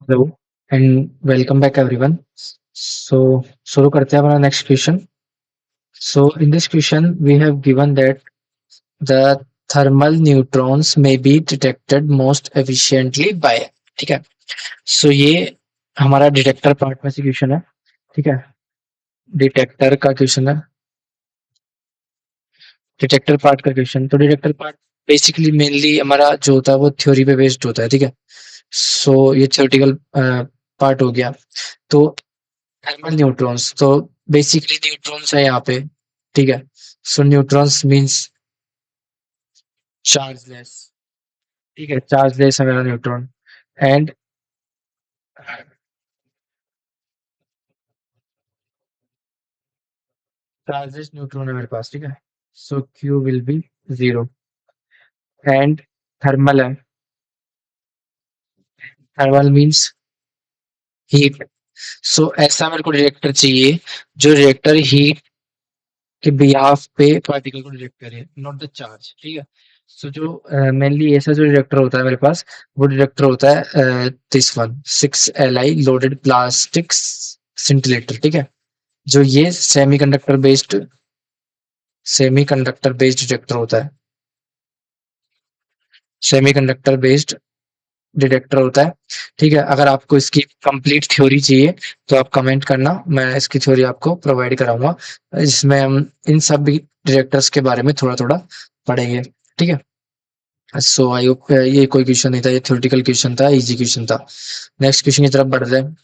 Hello and welcome back everyone. So शुरू करते हैं अपना next question. So in this question we have given that the thermal neutrons may be detected most efficiently by. ठीक है। So ये हमारा detector part में से क्वेश्चन है। ठीक है। डिटेक्टर का क्वेश्चन है। डिटेक्टर पार्ट का क्वेश्चन, तो डिटेक्टर पार्ट बेसिकली मेनली हमारा जो होता है वो थ्योरी पे बेस्ड होता है। ठीक है। सो ये थ्योरेटिकल पार्ट हो गया। तो थर्मल न्यूट्रॉन्स तो बेसिकली न्यूट्रॉन्स है यहाँ पे। ठीक है। सो न्यूट्रॉन्स मींस चार्जलेस। ठीक है, चार्जलेस है मेरा न्यूट्रॉन। एंड चार्जलेस न्यूट्रॉन है मेरे पास। ठीक है। So Q will be zero. And thermal है। Thermal means heat. सो ऐसा मेरे को रिएक्टर चाहिए जो रिएक्टर हीट के बिहाफ पे पार्टिकल को डिटेक्ट करे, नॉट द चार्ज। ठीक है। सो जो मेनली ऐसा जो डिटेक्टर होता है मेरे पास, वो डिटेक्टर होता है this one 6Li loaded plastic scintillator. ठीक है। जो ये सेमीकंडक्टर बेस्ड डिटेक्टर होता है। सेमीकंडक्टर बेस्ड डिटेक्टर होता है। ठीक है। अगर आपको इसकी कंप्लीट थ्योरी चाहिए तो आप कमेंट करना, मैं इसकी थ्योरी आपको प्रोवाइड कराऊंगा, जिसमें हम इन सब डिटेक्टर्स के बारे में थोड़ा थोड़ा पढ़ेंगे। ठीक है। सो आई होप ये कोई क्वेश्चन नहीं था, ये थ्योरेटिकल क्वेश्चन था, इजी क्वेश्चन था। नेक्स्ट क्वेश्चन की तरफ बढ़ते हैं।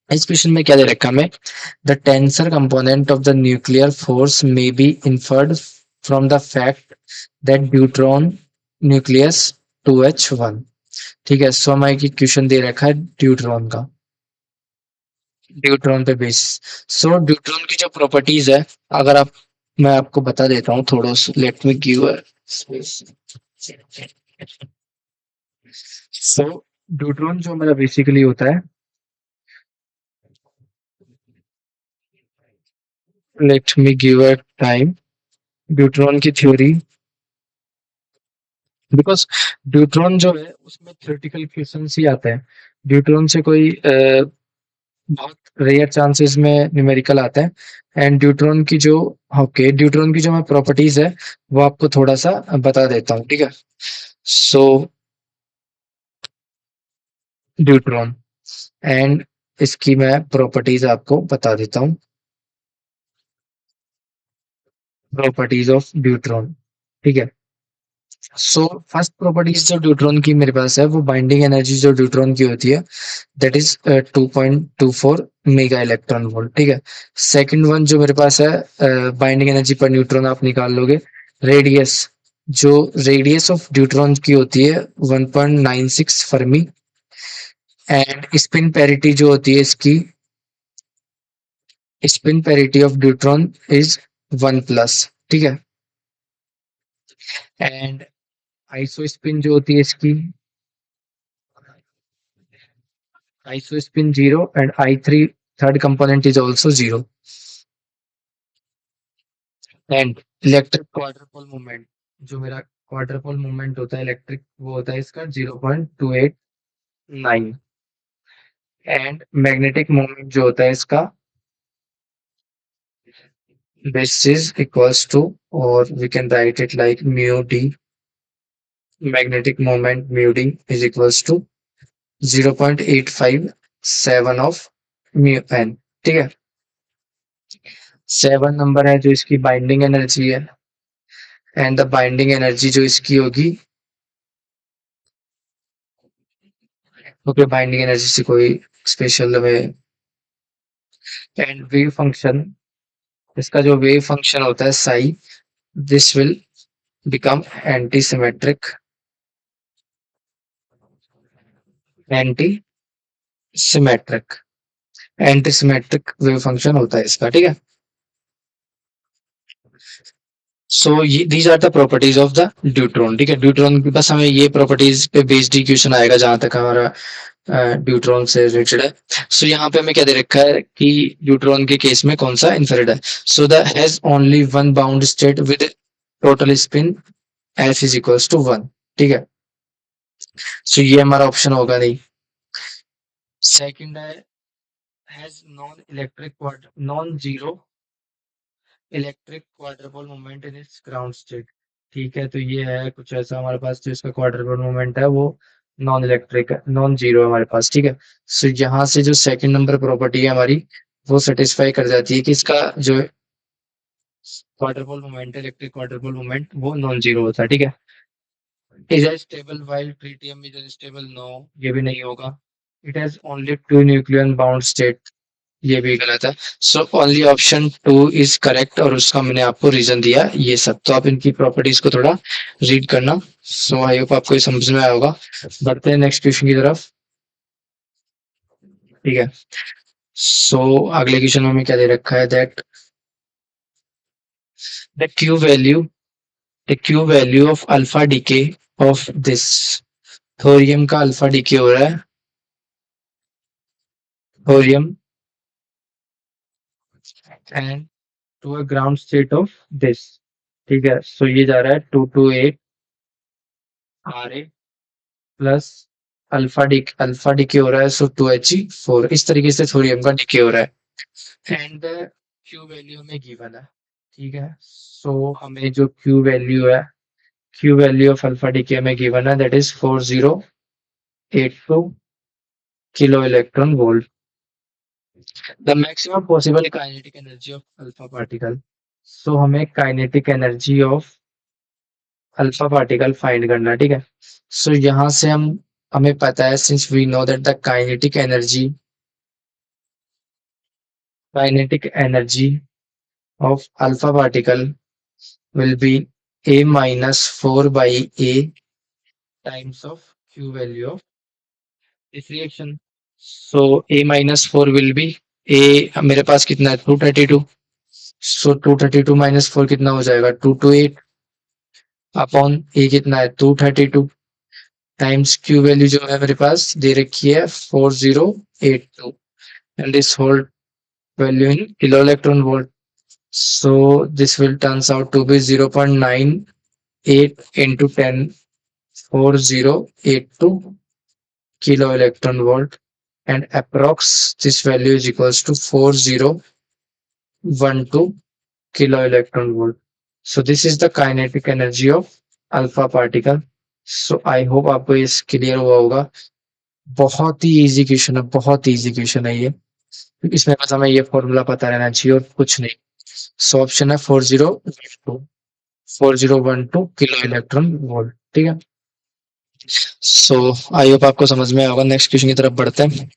इस क्वेश्चन में क्या दे रखा है हमें? The tensor component of the nuclear force may be inferred from the fact that deuteron nucleus 2H1। ठीक है। सो हमारे क्वेश्चन दे रखा है ड्यूट्रॉन का, ड्यूट्रॉन पे बेस। सो ड्यूट्रॉन की जो प्रॉपर्टीज है, अगर आप मैं आपको बता देता हूँ थोड़ा, let me give a space. So deuteron जो हमारा बेसिकली होता है, let me give a time, deuteron की थ्योरी। बिकॉज ड्यूट्रॉन जो है उसमें थ्योरेटिकल क्वेश्चंस ही आते हैं। ड्यूट्रॉन से कोई बहुत रेयर चांसेस में न्यूमेरिकल आते हैं। एंड ड्यूट्रॉन की जो, ओके, ड्यूट्रॉन की जो मैं प्रॉपर्टीज है वो आपको थोड़ा सा बता देता हूँ। ठीक है। सो ड्यूट्रॉन एंड इसकी मैं प्रॉपर्टीज आपको बता देता हूँ। Properties of deuteron. ठीक है। सो फर्स्ट प्रॉपर्टीज जो ड्यूट्रॉन की मेरे पास है, वो बाइंडिंग एनर्जी जो ड्यूट्रॉन की होती है, that is 2.24 mega electron volt. ठीक है। सेकंड वन जो मेरे पास है बाइंडिंग एनर्जी पर न्यूट्रॉन आप निकाल लोगे, रेडियस, जो रेडियस ऑफ ड्यूट्रॉन की होती है 1.96 फर्मी। एंड स्पिन पैरिटी जो होती है इसकी, spin parity of deuteron is 1+। ठीक है। एंड आइसो स्पिन जो होती है इसकी, isospin 0 and I3 third component is also 0। And electric quadruple movement, जो मेरा क्वाड्रपल मूवमेंट होता है इलेक्ट्रिक, वो होता है इसका 0.289। एंड मैग्नेटिक मूवमेंट जो होता है इसका, दिस इज इक्वल्स टू, और we can write it like mu D, magnetic moment mu D is equals to 0.857 of mu N. ठीक है। 7 नंबर है जो इसकी बाइंडिंग एनर्जी है। एंड द बाइंडिंग एनर्जी जो इसकी होगी, ओके, बाइंडिंग एनर्जी से कोई स्पेशल में। एंड वेव फंक्शन, इसका जो वेव फंक्शन होता है psi, this will become anti symmetric, anti symmetric, anti symmetric wave function होता है इसका। ठीक है। सो ये these are the properties of the deuteron. ठीक है। ड्यूट्रॉन की बस हमें ये प्रॉपर्टीज पे बेस्ड इक्वेशन आएगा जहां तक हमारा ड्यूट्रॉन से रिलेटेड है। सो यहाँ पे हमें क्या दे रखा है कि ड्यूट्रॉन के केस में कौन सा इंफ्रारेड है। So the has only one bound state with total spin F is equals to 1। ठीक है। सो ये हमारा ऑप्शन होगा नहीं। सेकंड है has non zero electric quadrupole moment in its ground state. ठीक है, तो ये है कुछ ऐसा हमारे पास जो इसका क्वाड्रुपल मोमेंट है वो नॉन इलेक्ट्रिक है, नॉन जीरो है हमारे पास। ठीक है, सो यहाँ से जो सेकंड नंबर प्रॉपर्टी है हमारी वो सेटिस्फाई कर जाती है कि इसका जो क्वाड्रुपल मोमेंट है, इलेक्ट्रिक क्वाड्रुपल मोमेंट, वो नॉन जीरो होता है। ठीक है, is stable while tritium is unstable, no, ये भी नहीं होगा। It has only two nucleon bound state, ये भी गलत है। So only option two is correct और उसका मैंने आपको रीजन दिया ये सब। तो आप इनकी प्रॉपर्टीज को थोड़ा रीड करना। सो आई होप आपको ये समझ में आया होगा। बढ़ते हैं नेक्स्ट क्वेश्चन की तरफ। ठीक है, सो अगले क्वेश्चन में हमें क्या दे रखा है that the Q value the Q value of alpha decay of this thorium का अल्फा डीके हो रहा है, thorium and to a ground state of this. ठीक है, सो ये जा रहा है 228 R A plus alpha decay हो रहा है, सो 2He4। इस तरीके से थोरियम का डिके हो रहा है एंड क्यू वैल्यू हमें गिवन है। ठीक है, सो हमें जो Q value of alpha decay हमें गिवन है that is 4082 kilo electron volt. The maximum possible kinetic energy of alpha particle. So हमें kinetic energy of alpha particle find करना है। ठीक है, सो यहाँ से हमें पता है since we know that the kinetic energy of alpha particle will be a minus 4 by a times of q value of this reaction. So a minus 4 will be a, मेरे पास कितना है 232, सो 232 माइनस 4 कितना हो जाएगा 228 अपॉन ए कितना है 232 times Q value जो है मेरे पास दे रखी है 4082 and this whole value in kilo electron volt. So this will turns out to be 0.98 into 10 4082 kilo electron volt and approx this value is equals to 4012 kilo electron volt. So this is the kinetic energy of alpha particle. So I hope आपको ये clear हुआ होगा। बहुत ही easy question है, बहुत easy question है ये। इसमें बस हमें ये फॉर्मूला पता रहना चाहिए और कुछ नहीं। सो ऑप्शन है 4012 किलो इलेक्ट्रॉन वोल्ट। ठीक है, सो आई होप आपको समझ में आएगा। नेक्स्ट क्वेश्चन की तरफ बढ़ते हैं।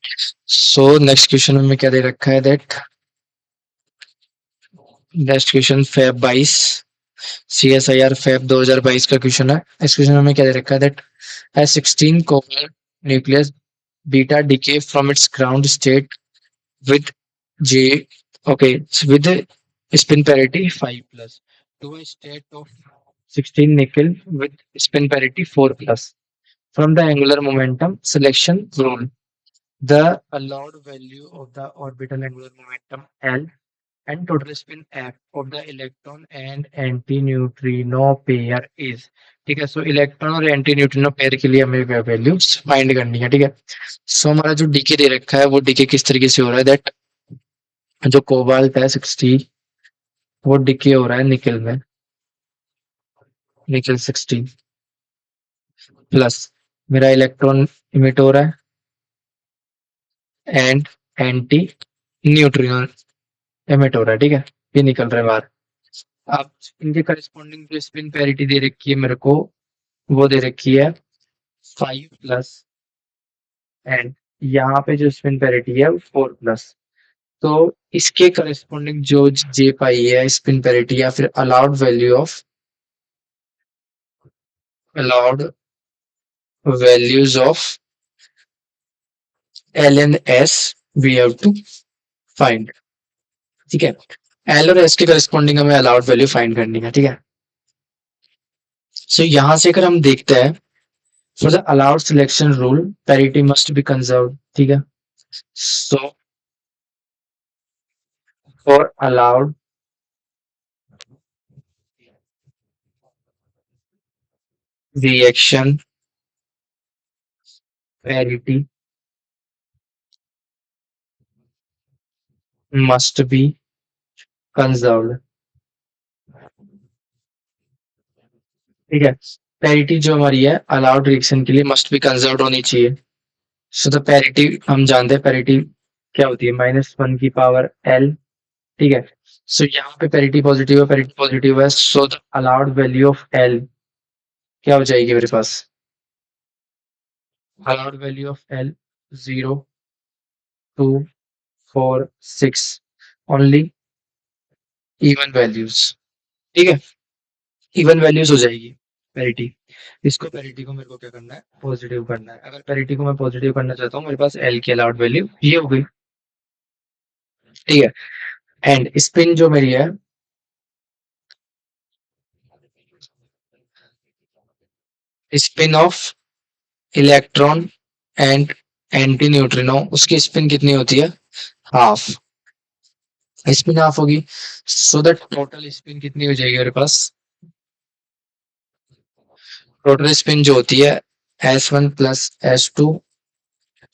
सो नेक्स्ट क्वेश्चन में क्या दे रखा है that next question Feb 22 CSIR Feb 2022 का क्वेश्चन है। इस क्वेश्चन में क्या दे रखा है that S16 covalent nucleus beta decay from its ground state with J, okay, with spin parity 5 plus to a state of 16 nickel with spin parity 4 plus. From the angular momentum selection rule, the allowed value of the orbital angular momentum L and total spin F of the electron and anti-neutrino pair is। ठीक है, सो electron और anti neutrino pair के लिए हमें values find करनी है। ठीक है, सो हमारा जो डीके दे रखा है वो डीके किस तरीके से हो रहा है दैट जो कोबाल्ट है 60 वो डिके हो रहा है निकल में, निकल 60 प्लस मेरा इलेक्ट्रॉन इमिट हो रहा है एंड एंटी न्यूट्रिनो इमिट हो रहा है। ठीक है, ये निकल रहा है बाहर। अब इनके करस्पॉन्डिंग जो स्पिन पैरिटी दे रखी है मेरे को वो दे रखी है 5 प्लस एंड यहाँ पे जो स्पिन पैरिटी है वो 4 प्लस। तो इसके करस्पॉन्डिंग जो जे पाई है स्पिन पैरिटी या फिर allowed values of L and S we have to find. ठीक है, एल और एस के करस्पॉन्डिंग हमें अलाउड वैल्यू फाइंड करनी है। ठीक है, सो यहां से अगर हम देखते हैं for the allowed selection rule parity must be conserve. ठीक है, so for allowed reaction parity must be conserved. ठीक है, पैरिटी जो हमारी है अलाउड रिएक्शन के लिए मस्ट बी कंजर्व्ड होनी चाहिए। सो द पैरिटी हम जानते हैं, पैरिटी क्या होती है, -1 की पावर एल। ठीक है, सो यहाँ पे पैरिटी पॉजिटिव है, so the allowed value of L क्या हो जाएगी मेरे पास, allowed value of L 0, 2, 4, 6 only even values. ठीक है, इवन वैल्यूज हो जाएगी पैरिटी। इसको पैरिटी को मेरे को क्या करना है, पॉजिटिव करना है। अगर पैरिटी को मैं पॉजिटिव करना चाहता हूँ, मेरे पास एल की अलाउड वैल्यू ये हो गई। ठीक है, एंड स्पिन जो मेरी है, spin off electron and anti neutrino, उसकी स्पिन कितनी होती है, हाफ। स्पिन हाफ होगी, सो दैट टोटल स्पिन कितनी हो जाएगी मेरे पास, टोटल स्पिन जो होती है S1 plus S2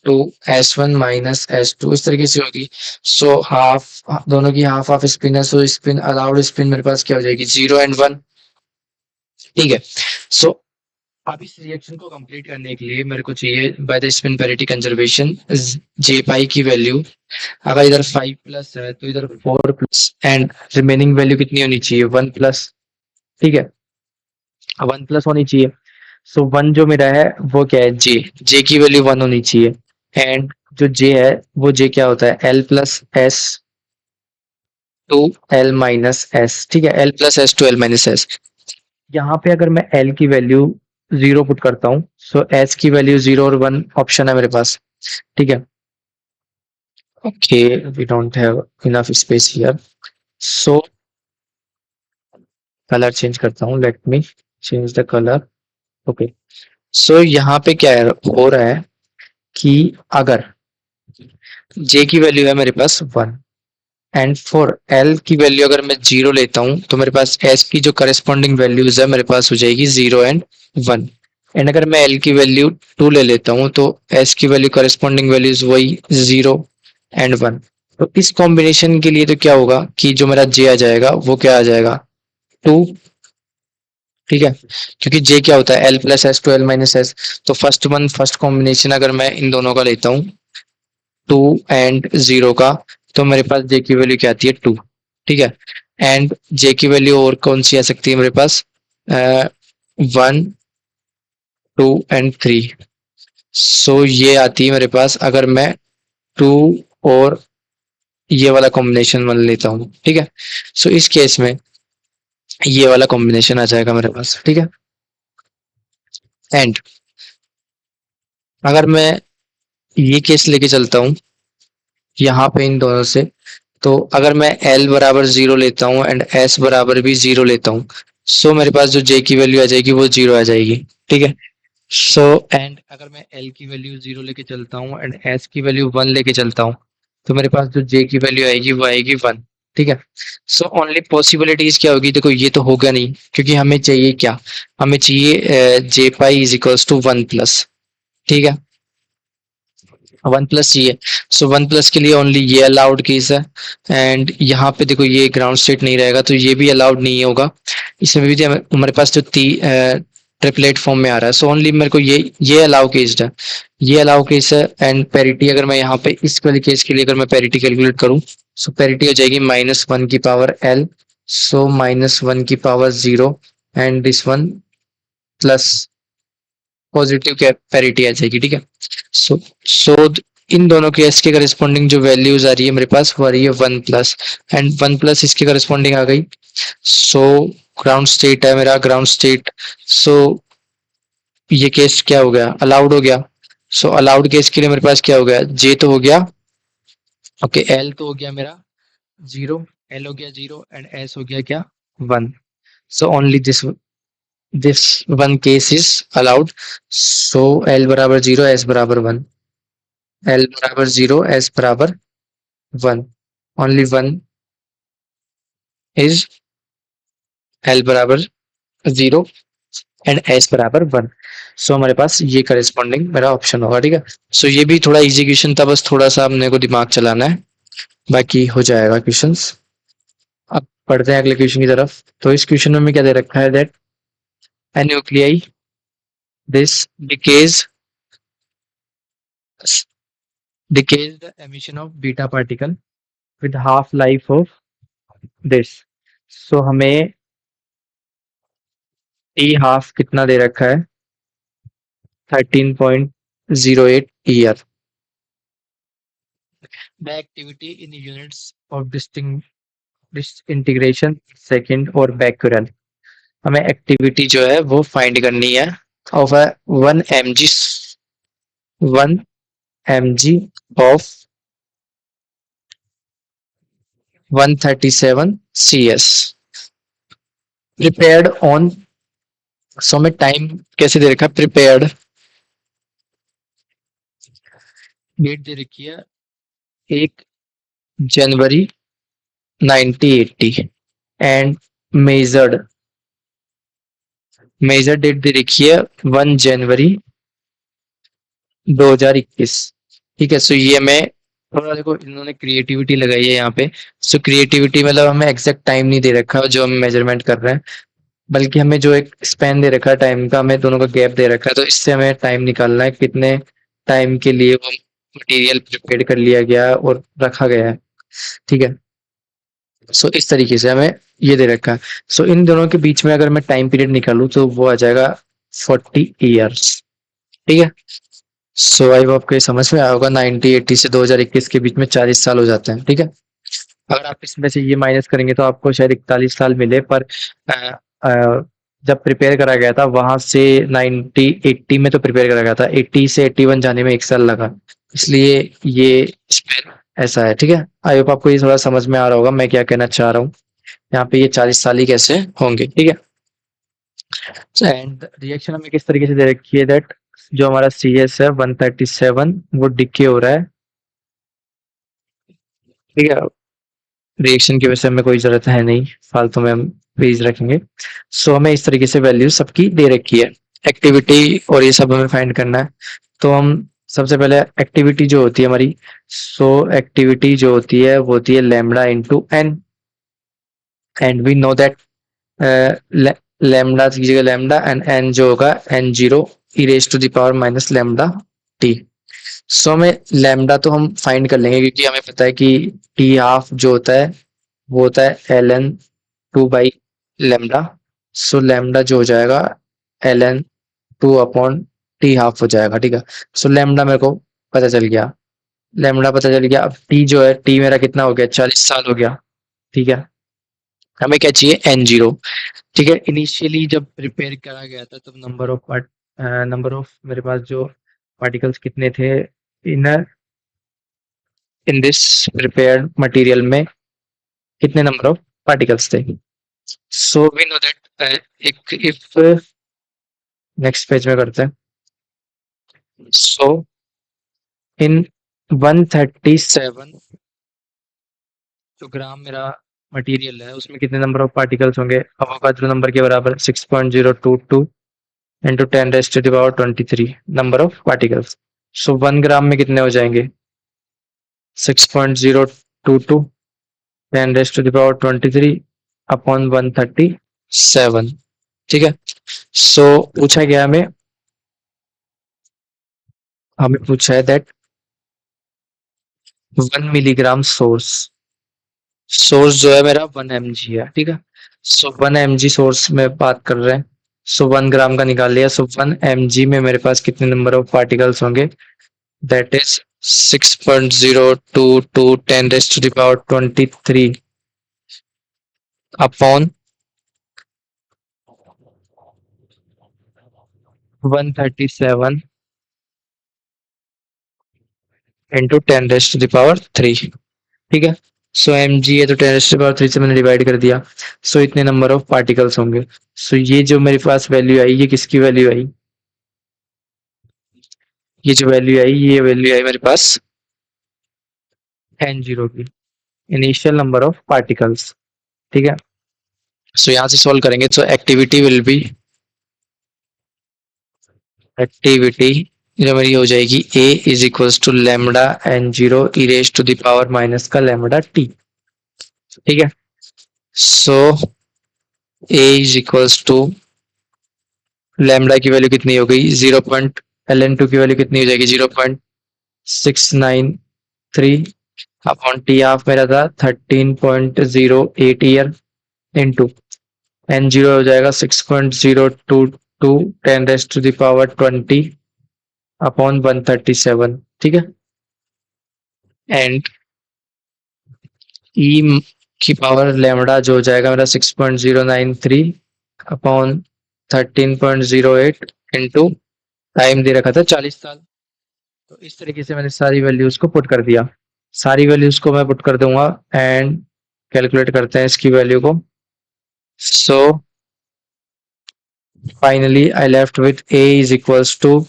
to S1 minus S2 इस तरीके से होगी। सो हाफ, दोनों की हाफ हाफ स्पिन है, सो स्पिन अलाउड स्पिन मेरे पास क्या हो जाएगी, 0 और 1। ठीक है, सो अब इस रिएक्शन को कंप्लीट करने के लिए मेरे को चाहिए by the spin parity conservation J pi की वैल्यू। अगर इधर 5 प्लस है तो इधर 4 प्लस, एंड रिमेनिंग वैल्यू कितनी होनी चाहिए, 1 प्लस। ठीक है, 1 प्लस होनी चाहिए। सो 1 जो मेरा है वो क्या है, जे, जे की वैल्यू 1 होनी चाहिए। एंड जो जे है वो जे क्या होता है, L plus S to L minus S. ठीक है, L plus S to L minus S. यहाँ पे अगर मैं एल की वैल्यू 0 पुट करता हूँ, सो एस की वैल्यू 0 और 1 ऑप्शन है मेरे पास। ठीक है, okay, we don't have enough space here, so colour change करता हूँ, let me change the colour. Okay, so यहाँ पे क्या है, हो रहा है कि अगर जे की वैल्यू है मेरे पास 1, एंड फॉर एल की वैल्यू अगर मैं 0 लेता हूँ, तो मेरे पास एस की जो करस्पॉन्डिंग वैल्यूज है मेरे पास हो जाएगी 0 और 1। एंड अगर मैं एल की वैल्यू 2 ले लेता हूँ, तो एस की वैल्यू करस्पॉन्डिंग वैल्यूज वही 0 और 1। तो इस कॉम्बिनेशन के लिए तो क्या होगा कि जो मेरा जे आ जाएगा वो क्या आ जाएगा, 2। ठीक है, क्योंकि जे क्या होता है, L plus S to L minus S. तो फर्स्ट कॉम्बिनेशन अगर मैं इन दोनों का लेता हूँ, 2 और 0 का, तो मेरे पास जे की वैल्यू क्या आती है, 2। ठीक है, एंड जे की वैल्यू और कौन सी आ सकती है मेरे पास, 1, 2 और 3। सो ये आती है मेरे पास अगर मैं 2 और ये वाला कॉम्बिनेशन मान लेता हूँ। ठीक है, सो इस केस में ये वाला कॉम्बिनेशन आ जाएगा मेरे पास। ठीक है, एंड अगर मैं ये केस लेके चलता हूँ यहाँ पे इन दोनों से, तो अगर मैं L बराबर 0 लेता हूँ एंड S बराबर भी 0 लेता हूँ, सो मेरे पास जो J की वैल्यू आ जाएगी वो 0 आ जाएगी। ठीक है, सो एंड अगर मैं L की वैल्यू 0 लेके चलता हूँ एंड S की वैल्यू 1 लेके चलता हूँ, तो मेरे पास जो J की वैल्यू आएगी वो आएगी 1। ठीक है, सो ओनली पॉसिबिलिटीज क्या होगी, देखो ये तो होगा नहीं, क्योंकि हमें चाहिए क्या, हमें चाहिए J pi is equals to 1 plus. ठीक है, 1 प्लस चाहिए, सो 1 प्लस के लिए ओनली ये अलाउड केस है। एंड यहाँ पे देखो ये ग्राउंड स्टेट नहीं रहेगा, तो ये भी अलाउड नहीं होगा। इसमें भी हमारे पास जो ट्रिपलेट फॉर्म में आ रहा है, सो ओनली मेरे को ये अलाउ केस है, ये अलाउ केस है। एंड पेरिटी अगर मैं यहाँ पे इस वाले केस के लिए अगर मैं पेरिटी कैलकुलेट करूँ, सो पेरिटी हो जाएगी -1 की पावर एल, सो -1 की power 0, and this one plus positive क्या पैरिटी आ जाएगी। ठीक है, सो सो इन दोनों केस के करस्पॉन्डिंग जो वैल्यूज आ रही है मेरे पास वो आ रही है 1 प्लस, एंड 1 प्लस इसके करस्पॉन्डिंग आ गई। सो ग्राउंड स्टेट है मेरा, ग्राउंड स्टेट। सो ये केस क्या हो गया, अलाउड हो गया। सो अलाउड केस के लिए मेरे पास क्या हो गया, जे तो हो गया, ओके, एल तो हो गया मेरा 0, एल हो गया 0, एंड एस हो गया क्या, 1। So only this one case is allowed. So L बराबर 0, एस बराबर 1, एल बराबर 0, एस बराबर 1, ओनली 1 इज एल बराबर 0 एंड एस बराबर 1। सो हमारे पास ये करस्पॉन्डिंग मेरा ऑप्शन होगा। ठीक है, सो ये भी थोड़ा इजी क्वेश्चन था, बस थोड़ा सा अपने को दिमाग चलाना है। बाकी हो जाएगा क्वेश्चंस। अब पढ़ते हैं अगले क्वेश्चन की तरफ। तो इस क्वेश्चन में क्या दे रखा है that a nuclei this decays the emission of beta particle with half life of this। So हमें टी हाफ कितना दे रखा है 13.08 year. The activity in units of disintegration second और becquerel। हमें एक्टिविटी जो है वो फाइंड करनी है of a 1 mg of 137 CS prepared on. So हमें टाइम कैसे दे रखा है प्रिपेयर्ड, डेट दे रखी है 1 जनवरी 1980 एंड मेजर्ड मेजर डेट दे रखी है 1 जनवरी 2021। ठीक है। सो ये मैं थोड़ा देखो इन्होंने क्रिएटिविटी लगाई है यहाँ पे। सो क्रिएटिविटी मतलब हमें एग्जैक्ट टाइम नहीं दे रखा जो हम मेजरमेंट कर रहे हैं, बल्कि हमें जो एक स्पैन दे रखा है टाइम का, हमें दोनों का गैप दे रखा है, तो इससे हमें टाइम निकालना है कितने टाइम के लिए वो मटेरियल प्रिपेयर कर लिया गया है और रखा गया है। ठीक है। सो इस तरीके से हमें ये दे रखा है। सो इन दोनों के बीच में अगर मैं टाइम पीरियड निकालूं तो वो आ जाएगा 40 ईयर्स। ठीक है। सो आई होप आपको ये समझ में आया होगा। 1980 से 2021 के बीच में 40 साल हो जाते हैं। ठीक है। अगर आप इसमें से ये माइनस करेंगे तो आपको शायद 41 साल मिले, पर अ, अ, जब प्रिपेयर करा गया था वहां से 1980 में तो प्रिपेयर करा गया था, 80 से 81 जाने में 1 साल लगा, इसलिए ये स्पेन ऐसा है। ठीक है। आई होप आपको ये थोड़ा समझ में आ रहा होगा मैं क्या कहना चाह रहा हूँ। यहाँ पे ये 40 साल ही कैसे होंगे। ठीक है। एंड रिएक्शन हमें किस तरीके से दे रखी है दैट जो हमारा सी एस है 137 वो डिके हो रहा है। ठीक है। रिएक्शन की वजह से हमें कोई जरूरत है नहीं, फालतू में हम पेज रखेंगे। सो हमें इस तरीके से वैल्यू सबकी दे रखी है, एक्टिविटी और ये सब हमें फाइंड करना है। तो हम सबसे पहले एक्टिविटी जो होती है हमारी, सो एक्टिविटी जो होती है वो होती है lambda into N, and we know that lambda की जगह लैम्बडा एंड एन जो होगा N zero E raise to the power minus lambda T. So हमें लैम्बडा तो हम फाइंड कर लेंगे क्योंकि हमें पता है कि टी हाफ जो होता है वो होता है एल एन 2/लैम्बडा। सो लैम्बडा जो हो जाएगा एल एन 2/टी हाफ हो जाएगा। ठीक है। सो लैम्बडा मेरे को पता चल गया, लैम्बडा पता चल गया। अब टी जो है टी मेरा कितना हो गया 40 साल हो गया। ठीक है। हमें क्या चाहिए एन जीरो। ठीक है। इनिशियली जब प्रिपेयर करा गया था तब नंबर ऑफ मेरे पास जो पार्टिकल्स कितने थे इन इन दिस प्रिपेयर्ड मटेरियल में, कितने नंबर ऑफ पार्टिकल्स थे। सो वी नो दैट एक इफ नेक्स्ट पेज में करते हैं। सो इन 137 जो ग्राम मेरा मटेरियल है उसमें कितने नंबर ऑफ पार्टिकल्स होंगे, अवोगाद्रो नंबर के बराबर 6.022 इंटू 10⁻23 नंबर ऑफ पार्टिकल्स। सो 1 ग्राम में कितने हो जाएंगे 6.022 10⁻23 अपॉन 137। ठीक है। सो पूछा गया हमें हमें पूछा है दैट 1 मिलीग्राम सोर्स जो है मेरा 1 mg है। ठीक है। सो 1 mg सोर्स में बात कर रहे हैं। सो 1 ग्राम का निकाल लिया। सो 1 mg में मेरे पास कितने नंबर ऑफ पार्टिकल्स होंगे, दैट इज 6.022 10⁻23 अपॉन 137 इंटू 10⁻3। ठीक है। सो एम जी है तो 10⁻3 से मैंने डिवाइड कर दिया। सो इतने नंबर ऑफ पार्टिकल्स होंगे। सो ये जो मेरे पास वैल्यू आई ये किसकी वैल्यू आई, ये जो वैल्यू आई ये वैल्यू आई मेरे पास एन जीरो की, इनिशियल नंबर ऑफ पार्टिकल्स। ठीक है। सो यहाँ से सॉल्व करेंगे। So activity will be activity जो मेरी हो जाएगी a is equals to lambda N zero E raise to the power minus का लैम्डा टी। ठीक है, so a is equals to lambda की वैल्यू कितनी हो गई 0. ln2 की वैल्यू कितनी हो जाएगी 0.693 अपॉन टी हाफ मेरा था 13.08 ईयर इंटू एन जीरो हो जाएगा 6.022 10 raise to the power 20 upon 137। ठीक है, एंड ई की पावर लैम्डा जो हो जाएगा मेरा 6.093 अपॉन 13.08 इंटू टाइम दे रखा था 40 साल। तो इस तरीके से मैंने सारी वैल्यूज को पुट कर दिया। सारी वैल्यूज को मैं पुट कर दूंगा एंड कैलकुलेट करते हैं इसकी वैल्यू को। So finally I left with a is equals to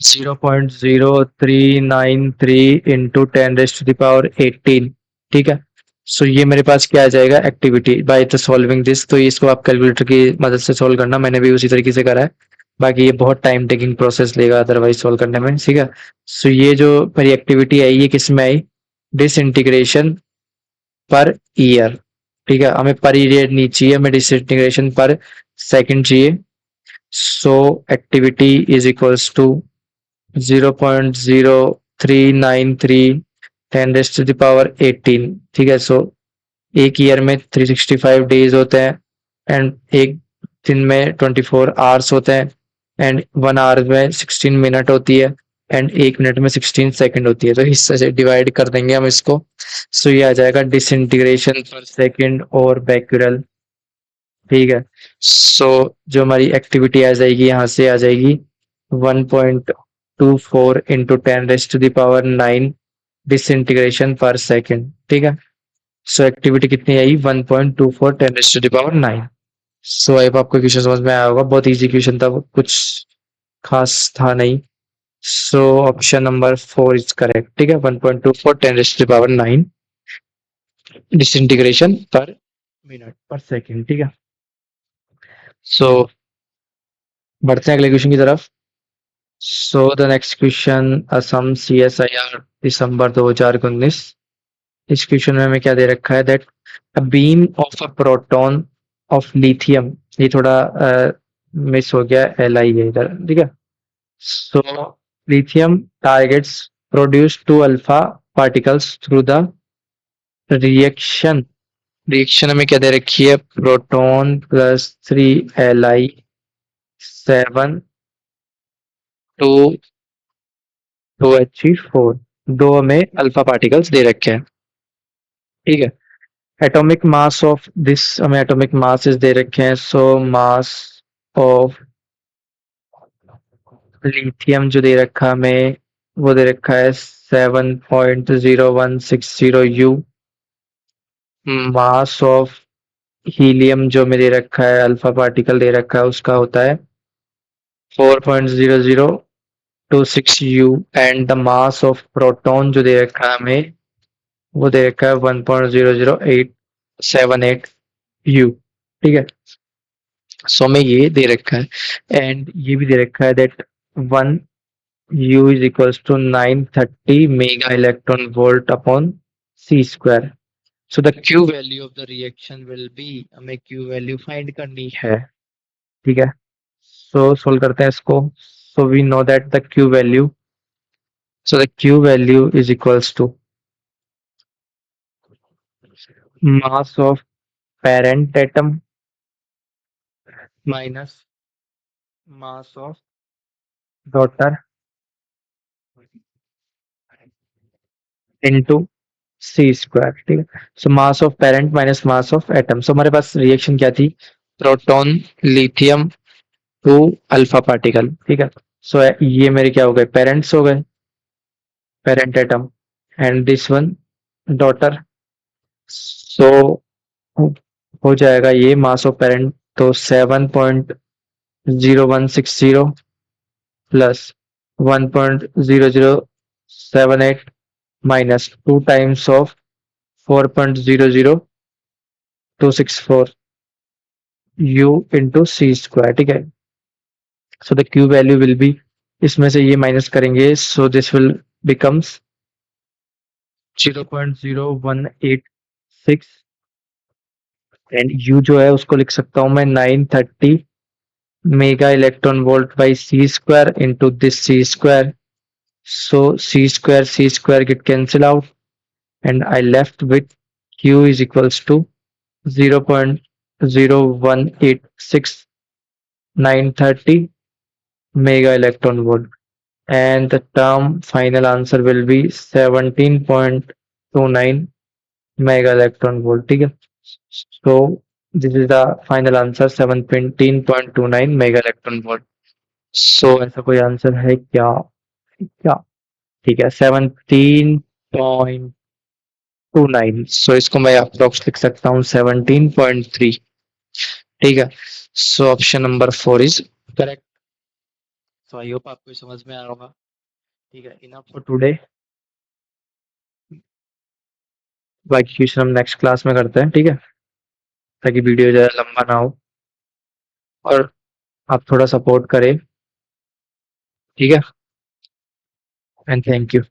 0.0393 into 10 raise to the power 18। ठीक है, सो ये मेरे पास क्या आ जाएगा activity by the solving this. तो इसको आप कैलकुलेटर की मदद से सॉल्व करना, मैंने भी उसी तरीके से करा है। बाकी ये बहुत टाइम टेकिंग प्रोसेस लेगा अदरवाइज सॉल्व करने में। ठीक है, सो ये जो मेरी एक्टिविटी आई ये किस में आई, डिसइंटीग्रेशन पर ईयर। ठीक है, हमें पर ईयर नहीं चाहिए, हमें डिसइंटीग्रेशन पर सेकंड चाहिए। So activity is equals to 0.0393 10 raise to the power 18। ठीक है, सो एक ईयर में 365 डेज होते हैं एंड एक दिन में 24 आवर्स होते हैं एंड 1 आवर में 16 मिनट होती है एंड 1 मिनट में 16 सेकंड होती है। तो इस तरह से डिवाइड कर देंगे हम इसको। सो ये आ जाएगा डिसइंटीग्रेशन पर सेकंड और बैक्यूरल। ठीक है, सो जो हमारी एक्टिविटी आ जाएगी यहाँ से आ जाएगी 1.24 into 10 raise to the power 9 disintegration per second. ठीक है, सो एक्टिविटी कितनी आई 1.24 10 raise to the power 9। So I hope आपको क्वेश्चन समझ में आया होगा, बहुत इजी क्वेश्चन था, कुछ खास था नहीं। So option number 4 is correct. ठीक है, 1.24 10 raise to the power 9 disintegration per minute per second. ठीक है, सो बढ़ते हैं अगले क्वेश्चन की तरफ। So the next question assume CSIR December 2019। इस क्वेश्चन में हमें क्या दे रखा है that a beam of a proton of lithium, ये थोड़ा मिस हो गया, LI है इधर। ठीक है, so lithium targets produce 2 alpha particles through the reaction. Reaction हमें क्या दे रखी है, proton plus 3 Li 7 to 2He4, दो हमें अल्फा पार्टिकल्स दे रखे हैं। ठीक है, एटॉमिक मास ऑफ दिस हमें एटॉमिक मासेस दे रखे हैं। सो मास ऑफ लिथियम जो दे रखा हमें वो दे रखा है 7.0160 U। मास ऑफ हीलियम जो में दे रखा है अल्फा पार्टिकल दे रखा है उसका होता है 4.0026 U and the mass of proton जो दे रखा है हमें वो दे रखा है 1.00878 U। ठीक है, सो में ये दे रखा है एंड ये भी दे रखा है that 1 U is equals to 930 mega electron volt upon C²। So the Q value of the reaction will be, हमें Q वैल्यू फाइंड करनी है। ठीक है, सो सोल्व करते हैं इसको। So we know that the Q value, so the Q value is equals to mass of parent atom minus mass of daughter into C²। ठीक है, so mass of parent minus mass of atom. So हमारे पास reaction क्या थी, proton lithium to alpha particle. ठीक है, so ये मेरे क्या हो गए, पेरेंट्स हो गए, parent atom and this one daughter. So हो जाएगा ये मास ऑफ पेरेंट तो 7.0160 plus 1.0078 minus 2 times of 4.00264 U into C²। ठीक है, So the Q value will be, इसमें से ये माइनस करेंगे, so this will becomes 0.0186 and U जो है उसको लिख सकता हूँ मैं 930 mega electron volt by C square into this C square. So C square get cancel out and I left with Q is equals to 0.0186930 mega electron volt, and the term final answer will be 17.29 mega electron volt. ठीक है, so this is the final answer 17.29 mega electron volt. So ऐसा कोई answer है क्या? क्या? ठीक है, 17.29, सो इसको मैं अप्रोक्स लिख सकता हूँ 17.3. ठीक है, सो ऑप्शन नंबर 4 इज करेक्ट. तो आई होप आपको समझ में आ रहा होगा. ठीक है, इनफ फॉर टुडे. बाकी क्वेश्चन हम नेक्स्ट क्लास में करते हैं. ठीक है, ताकि वीडियो ज़्यादा लंबा ना हो और आप थोड़ा सपोर्ट करें. ठीक है, एंड थैंक यू.